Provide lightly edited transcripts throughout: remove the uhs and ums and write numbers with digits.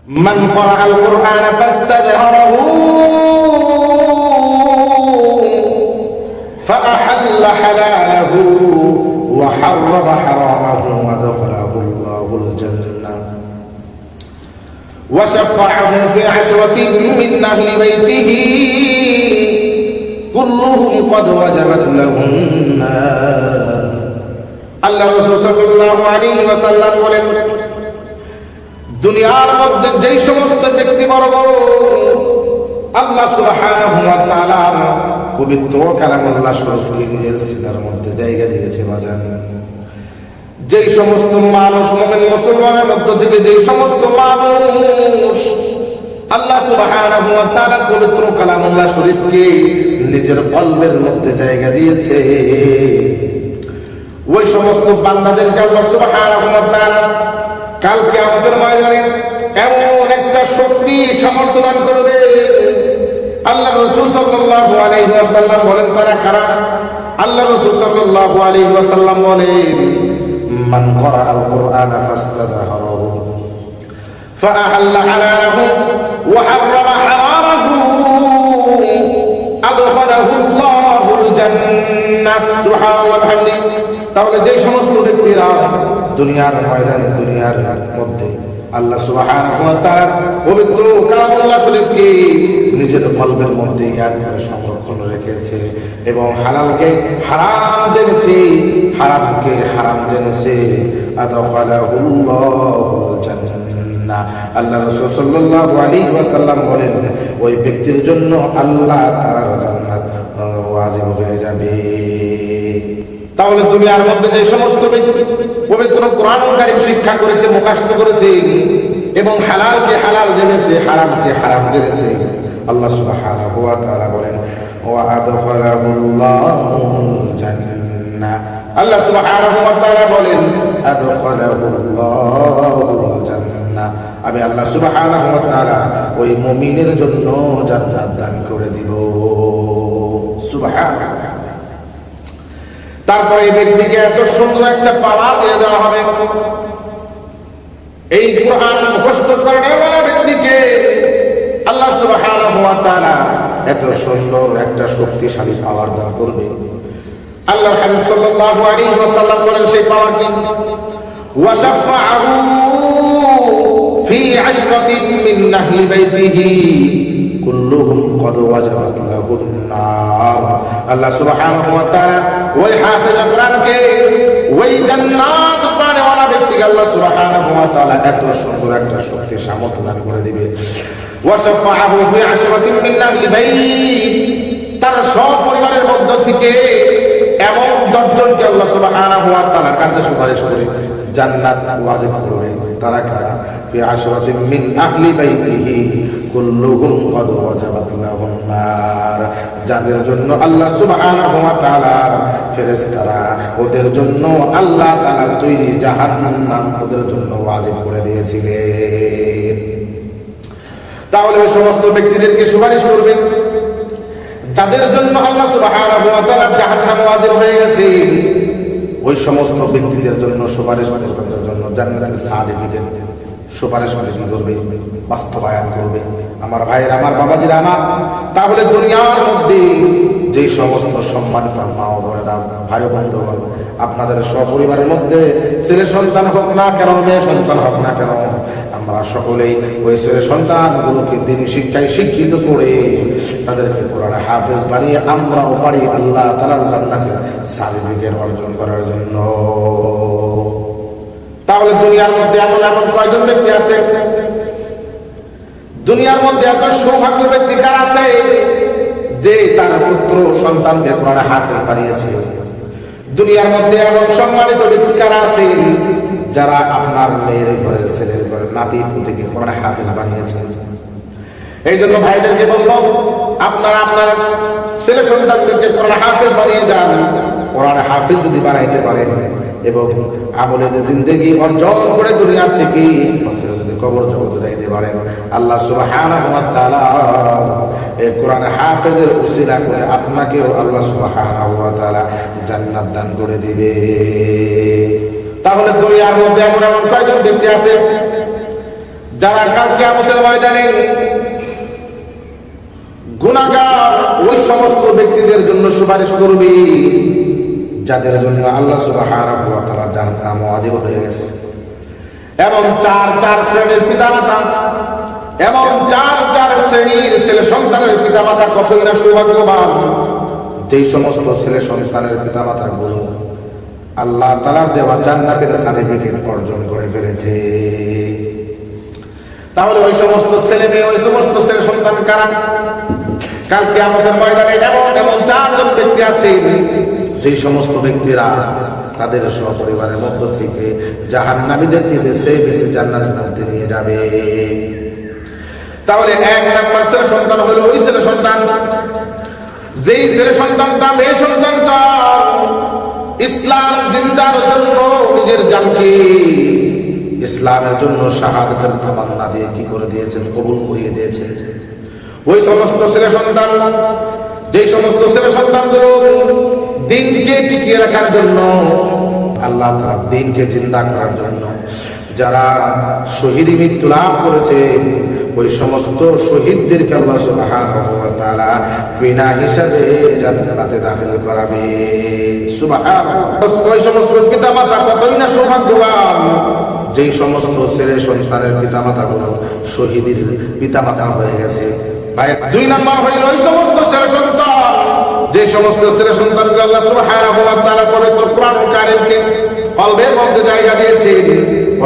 من قرأ القرآن فاستظهره فأحل حلاله وحرم حرامه وأدخله الله الجنة وشفعه في عشرة من أهل بيته كلهم قد وجبت لهم النار আল্লাহ রাসূল সাল্লাল্লাহু আলাইহি ওয়াসাল্লাম বলেন, দুনিয়ার মধ্যে যেই সমস্ত ব্যক্তি বড় বড় আল্লাহ সুবহানাহু ওয়া তাআলার পবিত্র কালামুল্লাহ শরীফকে নিজের সিনার মধ্যে জায়গা দিয়েছে, বাজার যেই সমস্ত মানুষ মুমিন মুসলমানের মধ্য থেকে যেই সমস্ত মানুষ আল্লাহ সুবহানাহু ওয়া তাআলার পবিত্র কালামুল্লাহ শরীফকে নিজের কলবের মধ্যে জায়গা দিয়েছে, ওই সমস্ত বান্দাদেরকে আল্লাহ সুবহানাহু ওয়া তাআলা কাল কিয়ামতের ময়দানে এমন একটা শক্তি সামর্থ্য দান করবে। আল্লাহ রাসূল সাল্লাল্লাহু আলাইহি ওয়াসাল্লাম বলেন, তারা কারা? আল্লাহ রাসূল সাল্লাল্লাহু আলাইহি ওয়াসাল্লাম বলেন, মান ক্বারাআল কুরআনা ফাস্তাযহারাহু ফাআহাল্লা হালালাহু ওয়া হাররামা হারামাহু আদখালাহু আল্লাহুল জান্নাহ। সুবহানাল্লাহ ওয়া বিহামদিহি। তাহলে যে সমস্ত ব্যক্তিরা দুনিয়ার ময়দানে দুনিয়ার মধ্যে আল্লাহ সুবহানাহু ওয়া তাআলার পবিত্র কালামুল্লাহ শরীফকে নিজের কলবের মধ্যে ইয়াদ করে সংরক্ষণ রেখেছে এবং হালালকে হারাম জেনেছে, হারামকে হারাম জেনেছে, আদখালাহুল্লাহুল জান্নাহ। আল্লাহ রাসূল সাল্লাল্লাহু আলাইহি ওয়াসাল্লাম বলেন, ওই ব্যক্তির জন্য আল্লাহ তাআলার জান্নাত ওয়াজিব হয়ে যাবে। তাহলে দুনিয়ার মধ্যে যে সমস্ত ব্যক্তি পবিত্র কোরআনুল কারীম শিক্ষা করেছে, মুখস্থ করেছে এবং হালালকে হালাল জেনেছে, হারামকে হারাম জেনেছে, আল্লাহ সুবহানাহু ওয়া তাআলা বলেন, ওয়া আদখালাহুল্লাহুল জান্নাহ। আল্লাহ সুবহানাহু ওয়া তাআলা বলেন, আদখালাহুল্লাহুল জান্নাহ। আমি আল্লাহ সুবহানাহু ওয়া তাআলা ওই মুমিনের জন্য জান্নাত দান করে দিব। সুবহানাল্লাহ। তারপরে এই ব্যক্তিকে এত সুন্দর একটা পাওয়ার দিয়ে দেওয়া হবে, এই কোরআন মুখস্থ করানোওয়ালা ব্যক্তিকে আল্লাহ সুবহানাহু ওয়া তাআলা এত সুন্দর একটা শক্তিশালী পাওয়ার দান করবে। আল্লাহ হাবিব সাল্লাল্লাহু আলাইহি ওয়াসাল্লাম বলেন, সেই পাওয়ার কি? ওয়া শাফাআহু ফি আশরাতিন মিন আহলি বাইতিহি কুল্লুহুম কদ ওয়াজাবাত লাহুন নার। আল্লাহ সুবহানাহু ওয়া তাআলা ওই হাফেজ কোরআনকে ওই জান্নাত পানেওয়ালা ব্যক্তিকে আল্লাহ সুবহানাহু ওয়া তাআলা এত সুন্দর একটা শক্তি সামর্থ্য দান করে দিবে। ওয়া শাফাআহু ফি আশরাতিন মিন আহলি বাইত, তার সব পরিবারের মধ্য থেকে এমন 10 জনকে আল্লাহ সুবহানাহু ওয়া তাআলার কাছে সুপারিশ করে জান্নাত ওয়াজিব করবে। তারা কারা? ফি আশরাতিন মিন আহলি বাইতিহি কুল্লুহুম কদ ওয়াজাবাত লাহুন নার, যাদের জন্য আল্লাহ সুবহানাহু ওয়া তাআলা ফেরেশতারা ওদের জন্য আল্লাহ তাআলার তৈরি জাহান্নাম ওদের জন্য ওয়াজিব করে দিয়েছিলেন। তাহলে ওই সমস্ত ব্যক্তিদেরকে সুপারিশ করবেন যাদের জন্য আল্লাহ সুবহানাহু ওয়া তাআলা জাহান্নাম ওয়াজিব হয়ে গেছে, ওই সমস্ত ব্যক্তিদের জন্য সুপারিশ করার জন্য জান্নাতের সার্টিফিকেট সুপারিশ করবে, বাস্তবায়ন করবে। আমার ভাইয়ের, আমার বাবাজিরা আমার, তাহলে দুনিয়ার মধ্যে যে সমস্ত সম্মানিত মা ও বোনেরা, ভাই বন্ধুগণ, আপনাদের সপরিবারের মধ্যে ছেলে সন্তান হোক না কেন, মেয়ে সন্তান হোক না কেন, আমরা সকলেই ওই ছেলে সন্তানগুলোকে দিনী শিক্ষায় শিক্ষিত করে তাদেরকে কোরআনে হাফেজ বানিয়ে আমরাও পারি আল্লাহ তাআলার জান্নাতের সার্টিফিকেট অর্জন করার জন্য। তাহলে দুনিয়ার মধ্যে এমন এমন কয়জন ব্যক্তি আছে, দুনিয়ার মধ্যে এত সৌভাগ্য ব্যক্তি কার আছে যে তার পুত্র সন্তানকে কোরআনে হাফেজ বানিয়েছে? দুনিয়ার মধ্যে এমন সম্মানিত ব্যক্তি কারা আছে যারা আপনার মেয়ের ঘরের, ছেলের ঘরের নাতি পুতিকে কোরআনে হাফেজ বানিয়েছে? এই জন্য ভাইদেরকে বলবো, আপনারা আপনার ছেলে সন্তানদেরকে কোরআনে হাফেজ বানিয়ে যান। কোরআনে হাফেজ যদি বানাইতে পারেন এবং আমলে জিন্দেগি অর্জন করে দুনিয়া থেকে যদি কবর জগতে যাইতে পারেন, আল্লাহ সুবহানাহু ওয়া তাআলা এই কোরআনে হাফেজের উসিলা করে আপনাকেও আল্লাহ সুবহানাহু ওয়া তাআলা জান্নাত দান করে দিবে। তাহলে দুনিয়ার মধ্যে এমন এমন কয়জন ব্যক্তি আছে যারা কাল কিয়ামতের ময়দানে গুনাহগার ওই সমস্ত ব্যক্তিদের জন্য সুপারিশ করবে যাদের জন্য আল্লাহ সুবহানাহু ওয়া তাআলা জান্নাত ওয়াজিব হয়ে গেছে। এবং চার শ্রেণীর পিতামাতা, এবং চার শ্রেণীর ছেলে সন্তানের পিতামাতা কতই না সৌভাগ্যবান, যেই সমস্ত ছেলে সন্তানের পিতামাতা গুলো আল্লাহ তাআলার দেওয়া জান্নাতের সার্টিফিকেট অর্জন করে ফেলেছে। তাহলে ওই সমস্ত ছেলে মেয়ে, ওই সমস্ত ছেলে সন্তান কারা? কাল কিয়ামতের ময়দানে এমন চারজন ব্যক্তি আছে যে সমস্ত ব্যক্তিরা তাদের সপরিবারের মধ্য থেকে জাহান্নামীদেরকে বেছে বেছে জান্নাতের মধ্যে নিয়ে যাবে। তাহলে এক নাম্বার ছেলে সন্তান হলো ওই ছেলে সন্তান যেই ছেলে সন্তানটা, মেয়ে সন্তানটা ইসলাম জিন্দার জন্য নিজের জানকে ইসলামের জন্য শাহাদাতের তামান্না দিয়ে কি করে দিয়েছেন, কবুল করিয়ে দিয়েছেন। ওই সমস্ত ছেলে সন্তান, যেই সমস্ত ছেলে সন্তানগুলো দিনকে টিকিয়ে রাখার জন্য, আল্লাহ তাআলার দিনকে জিন্দা করার জন্য যারা শহীদি মৃত্যু লাভ করেছে, ওই সমস্ত শহীদদেরকে আল্লাহ সুবহানাহু ওয়া তাআলা বিনা হিসাবে জান্নাতে দাখিল করাবে। সুবহানাল্লাহ। ওই সমস্ত পিতামাতা কতই না সৌভাগ্যবান, যেই সমস্ত ছেলে সন্তানের পিতামাতাগুলো শহীদের পিতামাতা হয়ে গেছে। দুই নাম্বার হইল ওই সমস্ত ছেলে সন্তান, যে সমস্ত ছেলে সন্তানকে আল্লাহ সুবহানাহু ওয়া তাআলা পবিত্র কোরআন কারীমকে কলবের মধ্যে জায়গা দিয়েছে,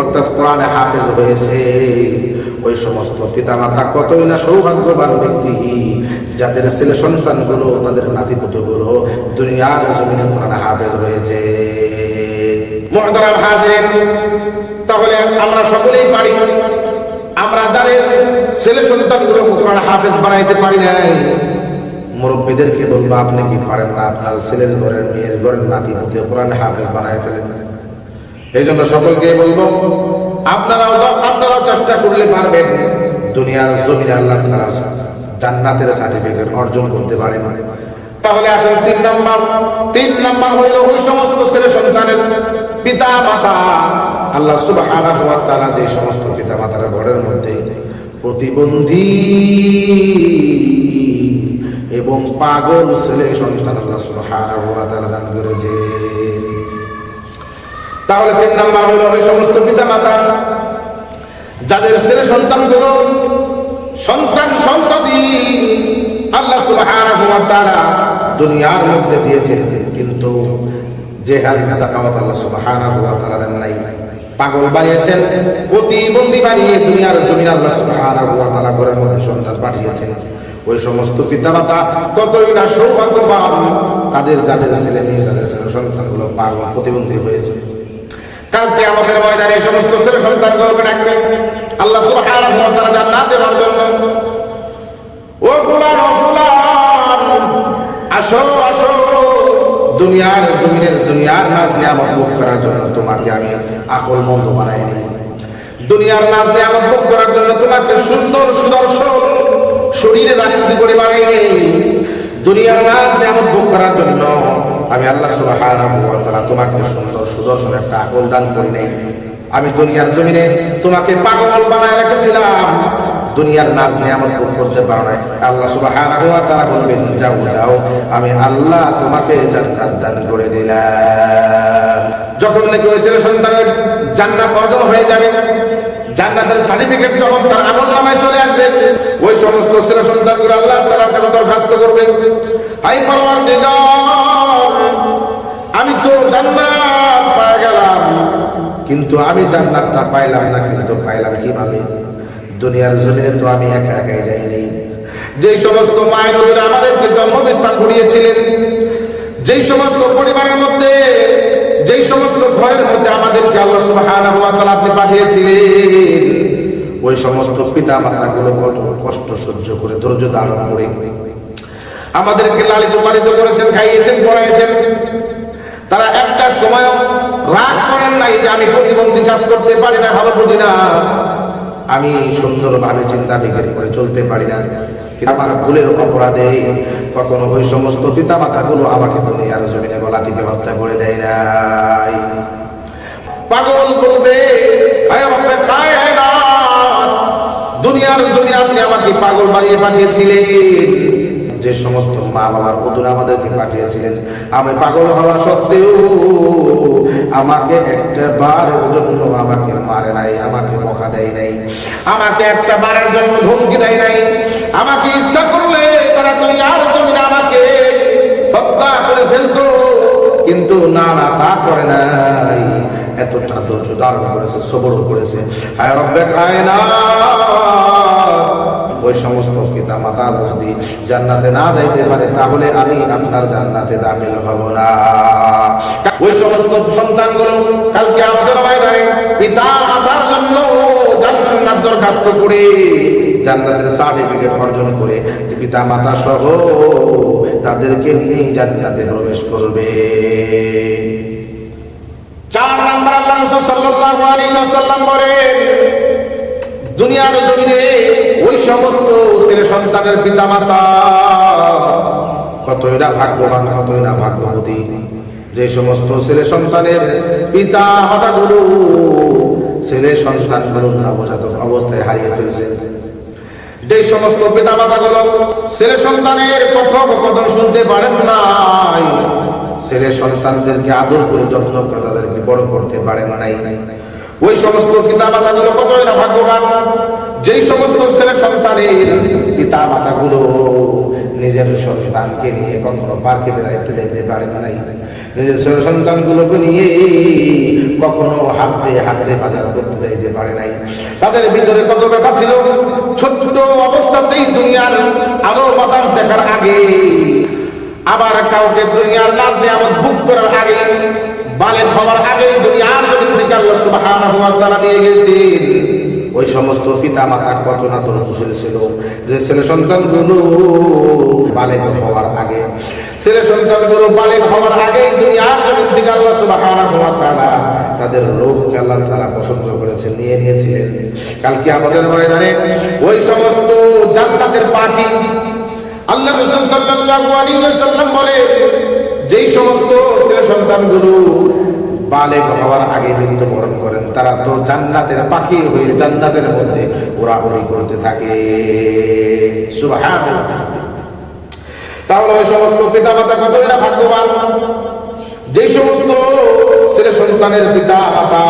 অর্থাৎ কোরআনে হাফেজ হয়েছে। ওই সমস্ত পিতামাতা কতই না সৌভাগ্যবান ব্যক্তি, যাদের ছেলে সন্তানগুলো, তাদের নাতিপুতগুলো দুনিয়ার জমিনে কোরআনে হাফেজ হয়েছে। মুহতারাম হাজিরিন, তাহলে আমরা সকলেই পারি, আমরা যাদের ছেলে সন্তানগুলো কোরআন হাফেজ বানাইতে পারি নাই, মুরব্বীদেরকে বলবো আপনি কি পারেন না আপনার ছেলের ঘরের, মেয়ের ঘরের নাতিপুতে কোরআন হাফেজ বানায় ফেলেন। এই জন্য সকলকে বলবো আপনারাও চেষ্টা করলে পারবেন দুনিয়ার জমিনে আল্লাহ তাআলার জান্নাতের সার্টিফিকেট অর্জন করতে পারেন। তাহলে আসলে তিন নাম্বার হইল ওই সমস্ত ছেলে সন্তানের পিতা মাতা, আল্লাহ সুবহানাহু ওয়া তাআলা যে সমস্ত পিতা মাতার ঘরের মধ্যে প্রতিবন্ধী এবং পাগল ছেলে সন্তান আল্লাহ সুবহানাহু ওয়া তাআলা দান করেছে। তাহলে তিন নাম্বার হলো ওই সমস্ত পিতা মাতা যাদের ছেলে সন্তানগুলো সন্ততি আল্লাহ সুবহানাহু ওয়া তাআলা দুনিয়ার মধ্যে দিয়েছে, কিন্তু জেহাদ যাকাত আল্লাহ সুবহানাহু ওয়া তাআলা দেন নাই, পাগল বানিয়েছেন, প্রতিবন্ধী বানিয়ে দুনিয়ার জমিনে আল্লাহ সুবহানাহু ওয়া তাআলা ঘরের মধ্যে সন্তান পাঠিয়েছেন। ওই সমস্ত পিতামাতা কতই না সৌভাগ্যবান, তাদের যাদের ছেলে মেয়ে, যাদের ছেলে সন্তানগুলো পাগল প্রতিবন্ধী হয়েছে। কাল কিয়ামতের ময়দানে এই সমস্ত ছেলে সন্তানগুলোকে ডাকবে আল্লাহ সুবহানাহু ওয়া তাআলা জান্নাত দেওয়ার জন্য। ও ফুলান, ও ফুলান, আসো আসো, দুনিয়ার জমিনের দুনিয়ার নাজ নিয়ামত ভোগ করার জন্য তোমাকে আমি আকল মন্দ বানাইনি। দুনিয়ার নাজ নিয়ামত ভোগ করার জন্য তোমাকে সুন্দর সুদর্শন শরীরের আকৃতি করে বানাইনি। দুনিয়ার নাজ নিয়ামত ভোগ করার জন্য আমি আল্লাহ সুবহানাহু ওয়া তাআলা তোমাকে সুন্দর সুদর্শন একটা আকল দান করি নাই। আমি দুনিয়ার জমিনে তোমাকে পাগল বানায় রেখেছিলাম, দুনিয়ার নাজ নিয়ামত ভোগ করতে পারো না। আল্লাহ সুবহানাহু ওয়া তাআলা বলবেন যাও যাও, আমি আল্লাহ তোমাকে জান্নাত দান করে দিলাম। যখন নাকি ওই ছেলে সন্তানের জান্নাত অর্জন হয়ে যাবে, জান্নাতের সার্টিফিকেট যখন তার আমলনামায় চলে আসবে, ওই সমস্ত ছেলে সন্তানগুলো আল্লাহ তাআলার কাছে দরখাস্ত করবে, হায় পরওয়ারদিগার, আমি তো জান্নাত পেয়ে গেলাম, কিন্তু আমি জান্নাতটা পাইলাম না। কিন্তু পাইলাম কিভাবে? দুনিয়ার জমিনে তো আমি একা একাই যাইনি। যেই সমস্ত মায়ের ওদের আমাদেরকে জন্মবিস্তার করিয়েছিলেন, যেই সমস্ত পরিবারের মধ্যে, যেই সমস্ত ঘরের মধ্যে আমাদেরকে আল্লাহ সুবহানাহু ওয়া তাআলা আপনি পাঠিয়েছিলেন, ওই সমস্ত পিতা মাতাগুলো কষ্ট সহ্য করে, ধৈর্য ধারণ করে আমাদেরকে লালিত পালিত করেছেন, খাইয়েছেন, পড়াইয়েছেন। তারা একটা সময় রাগ করেন নাই যে আমি প্রতিবন্ধী, কাজ করতে পারি না, ভালো বুঝি না, আমি সুন্দরভাবে চিন্তা বিকার করে চলতে পারি না, কিন্তু আমার ভুলের অপরাধে কখনো ওই সমস্ত পিতা মাতাগুলো আমাকে দুনিয়ার জমিনে গলা টিপে হত্যা করে দেয় নাই। পাগল বলবে, হায় রব্বে হায় হায়নাত, দুনিয়ার জমিনে আপনি আমাকে পাগল বানিয়ে পাঠিয়েছিলেন, যে সমস্ত মা বাবার অধীনে আমাদেরকে পাঠিয়েছিলেন, আমি পাগল হওয়া সত্ত্বেও আমাকে একটা বারের জন্য আমাকে মারে নাই, আমাকে বকা দেয় নাই, আমাকে একটা বারের জন্য ধমকি দেয় নাই। আমাকে ইচ্ছা করলে তারা দুনিয়ার জমিনে আমাকে হত্যা করে ফেলতো, কিন্তু না না তা করে নাই। এতটা ধৈর্য ধারণ করেছে, সবর করেছে। আয় রব্বে কায়নাত, ওই সমস্ত পিতা মাতা যদি জান্নাতে না যাইতে পারে তাহলে আমি আপনার জান্নাতে দাখিল হব না। ওই সমস্ত সন্তানগুলো কালকে আমাদের ময়দানে পিতা মাতার জন্য জান্নাত দরখাস্ত করে জান্নাতের সার্টিফিকেট অর্জন করে পিতা মাতা সহ তাদেরকে নিয়েই জান্নাতে প্রবেশ করবে। 4 নাম্বার আল্লাহ রাসূল সাল্লাল্লাহু আলাইহি ওয়াসাল্লাম বলেন, দুনিয়ার জমিনে ওই সমস্ত ছেলে সন্তানের পিতা মাতা কতই না ভাগ্যবান, কতই না ভাগ্যবতী, যে সমস্ত ছেলে সন্তানের পিতা মাতাগুলো ছেলে সন্তানগুলো নবজাতক অবস্থায় হারিয়ে ফেলছে, যে সমস্ত পিতা মাতাগুলো ছেলে সন্তানের কথোপকথন শুনতে পারেন নাই, ছেলে সন্তানদেরকে আদর করে যত্ন করে তাদেরকে বড় করতে পারেন নাই, ওই সমস্ত পিতা মাতাগুলো কতই না ভাগ্যবান, যেই সমস্ত ছেলে সন্তানের পিতা মাতাগুলো নিজের সন্তানকে নিয়ে কখনো পার্কে বেড়াইতে যাইতে পারেন নাই, নিজের ছেলে সন্তানগুলোকে নিয়ে কখনো হাঁটতে হাঁটতে বাজার করতে যাইতে পারে নাই। তাদের ভিতরে কত ব্যথা ছিল, ছোট ছোট অবস্থাতেই দুনিয়ার আলো বাতাস দেখার আগে, আবার কাউকে দুনিয়ার লাশ নিয়ামত ভোগ করার আগে, বালেগ হওয়ার আগে দুনিয়ার জমিন থেকে আল্লাহ সুবহানাহু ওয়া তাআলা নিয়ে গেছেন। ওই সমস্ত পিতা মাতা কত না ধৈর্যশীল ছিল, যে ছেলে সন্তানগুলো বালেগ হওয়ার আগে, ছেলে সন্তানগুলো বালেগ হওয়ার আগে দুনিয়ার জমিন থেকে আল্লাহ সুবহানাহু ওয়া তাআলা তাদের রূহকে আল্লাহ তাআলা পছন্দ করেছেন, নিয়ে নিয়েছিলেন। কালকে আমাদের ময়দানে ওই সমস্ত জান্নাতের পাখি আল্লাহ রাসূল সাল্লাল্লাহু আলাইহি ওয়াসাল্লাম বলে, যেই সমস্ত ছেলে সন্তানগুলো বালেগ হওয়ার আগে মৃত্যুবরণ করেন তারা তো জান্নাতের পাখি হয়ে জান্নাতের মধ্যে উড়াউড়ি করতে থাকে। সুবহানাল্লাহ। তাহলে ওই সমস্ত পিতা মাতা কতই না ভাগ্যবান, যে সমস্ত ছেলে সন্তানের পিতা মাতা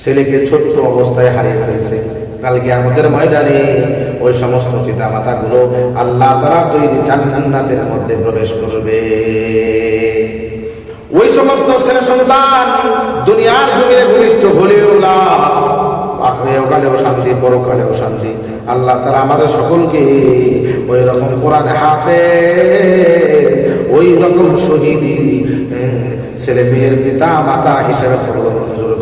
ছেলেকে ছোট্ট অবস্থায় হারিয়ে ফেলেছে, কালকে আমাদের ময়দানে ওই সমস্ত পিতা মাতা গুলো আল্লাহ তাআলা তৈরি জান্নাতের মধ্যে প্রবেশ করবে। ওই সমস্ত ছেলে সন্তান দুনিয়ার জমিনে ভূমিষ্ঠ হলেও না, ইহকালেও শান্তি, পরকালেও শান্তি। আল্লাহ তাআলা আমাদের সকলকে ওই রকম কোরআন হাফেজ, ওই রকম শহীদ ছেলে মেয়ের পিতা মাতা হিসেবে মঞ্জুর